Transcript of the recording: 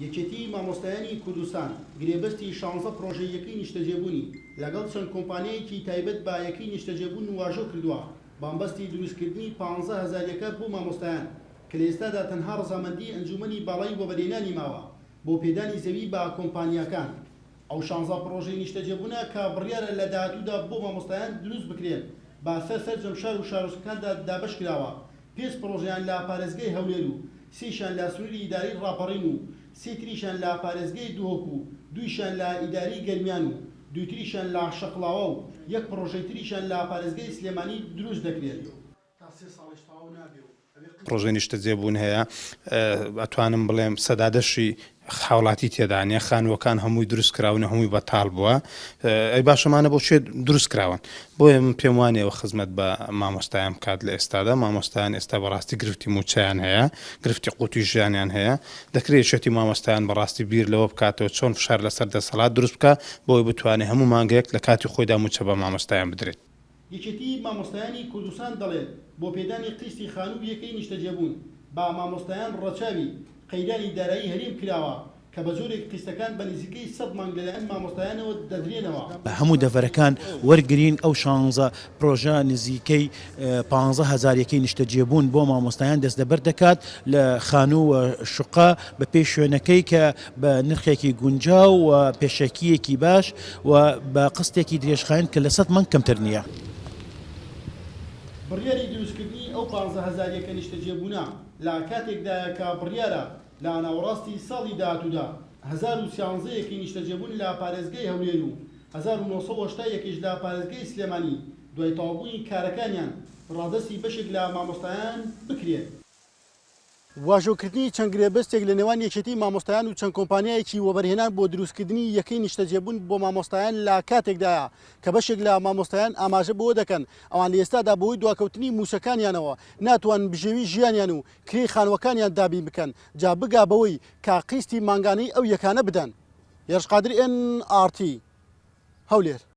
یەکێتی مامۆستایانی کوردستان گرێبەستی 16 پرۆژەیەکەی نیشتەجێبوونی لەگەڵ چەند کۆمپانیایەکی تایبەت بە یەکەی نیشتەجێبوون واژۆ کردووە بامبەستی دروستکردنی 15,000 یەکە بۆ مامۆستایان کە لە ئێستادا تەنها ڕەزامەندی ئەنجومەنی باڵای وەبەرهێنانی ماوە بۆ پێدانی زەوی بە کۆمپانیاکان. ئەو 16 پرۆژەی نیشتەجێبوونە کە بڕیارە لە داهاتوودا بۆ مامۆستایان دروست بکرێن بە سەرجەم شار و شارۆچکەکاندا دابەش کراوە. 5 پرۆژەیان لە پارێزگای هەولێر و 3شان لە سنووری ئیداری ڕاپەڕین و 3 تریشان لە پارێزگای دووهۆک و 2شان لە ئیداری گەرمیان و 2 تریشان لە شەقڵاوە و 1 پرۆژەی تریشان لە پارێزگای سلێمانی دروست دەکرێت. پرۆژەی نیشتەجێبوون هەیە ئەتوانم بڵێم سەدادەشی حوڵاتی تێدانە خانووەکان هەمووی دروست کراون هەمووی بەتاڵ بووە ئەی باشەمانە بۆ چێ دروست کراون بۆیە من پێم وانەوە خزمەت بە مامۆستایان بکات لە ئێستادا مامۆستایان ئێستا بەڕاستی گرفتی موچیان هەیە گرفتی قوتی ژیانیان هەیە دەکرێت شێتی مامۆستایان بەڕاستی بیر لەوە بکاتەوە چۆن فشار لەسەر دەسەڵات دروست بکە بۆی بتوانێت هەموو مانگەیەک لە کاتی خۆیدا موچە بە مامۆستایان بدرێت. یەکێتی مامۆستایانی کوردستان دەڵێت بۆ پێدانی قستی خانوو یەکەی نیشتەجێبوون با مامۆستایان ڕەچاوی قەیدانی دارایی هەریم کراوە کە بە زۆرێک قستەکان بە نزیکەی 100 مانگ لەلایەن مامۆستایانەوە دەدرێنەوە. هەموو دەڤەرەکان وەرگرین ئەو 16 پرۆژە نزیکەی 15,000 یەکەی نیشتەجێبوون بۆ مامۆستایان دەست دەبەر دەکات لە خانوو شوقا بە پێش شوێنەکەی کە بە نرخێکی گونجاو و پێشەکیەکی باش و بە قستێکی درێژخایەن کە لە 100 مانگ کەمتر نییە. بڕیاری دروستکردنی ئەو 15,000 یەکە نیشتەجێبوونە لە کاتێکدایە کە بڕیارە لە ناوەڕاستی ساڵی داهاتوودا 1013 یەکی نیشتەجێبوون لە پارێزگای هەولێر و 1970 یەکیش لە پارێزگای سلێمانی دوای تەواوبوونی کارەکانیان ڕادەستی بەشێک لە مامۆستایان بکرێت. واژۆکردنی چەند گرێبەستێک لە نێوان یەکێتی مامۆستایان و چەند کۆمپانیایەکی وەبەرهێنان بۆ دروستکردنی یەکەی نیشتەجێبوون بۆ مامۆستایان لە کاتێکدایە کە بەشێک لە مامۆستایان ئاماژە بۆ دەکەن ئەوان لە ئێستادا بۆی دواکەوتنی موسەکانیانەوە ناتوان بژێوی ژیانیان و کرێی خانوەکانیان دابین بکەن جا بگا بەوەی کا قیستی مانگانەی ئەو یەکانە بدەن. یەشقادر NRT هەولێر.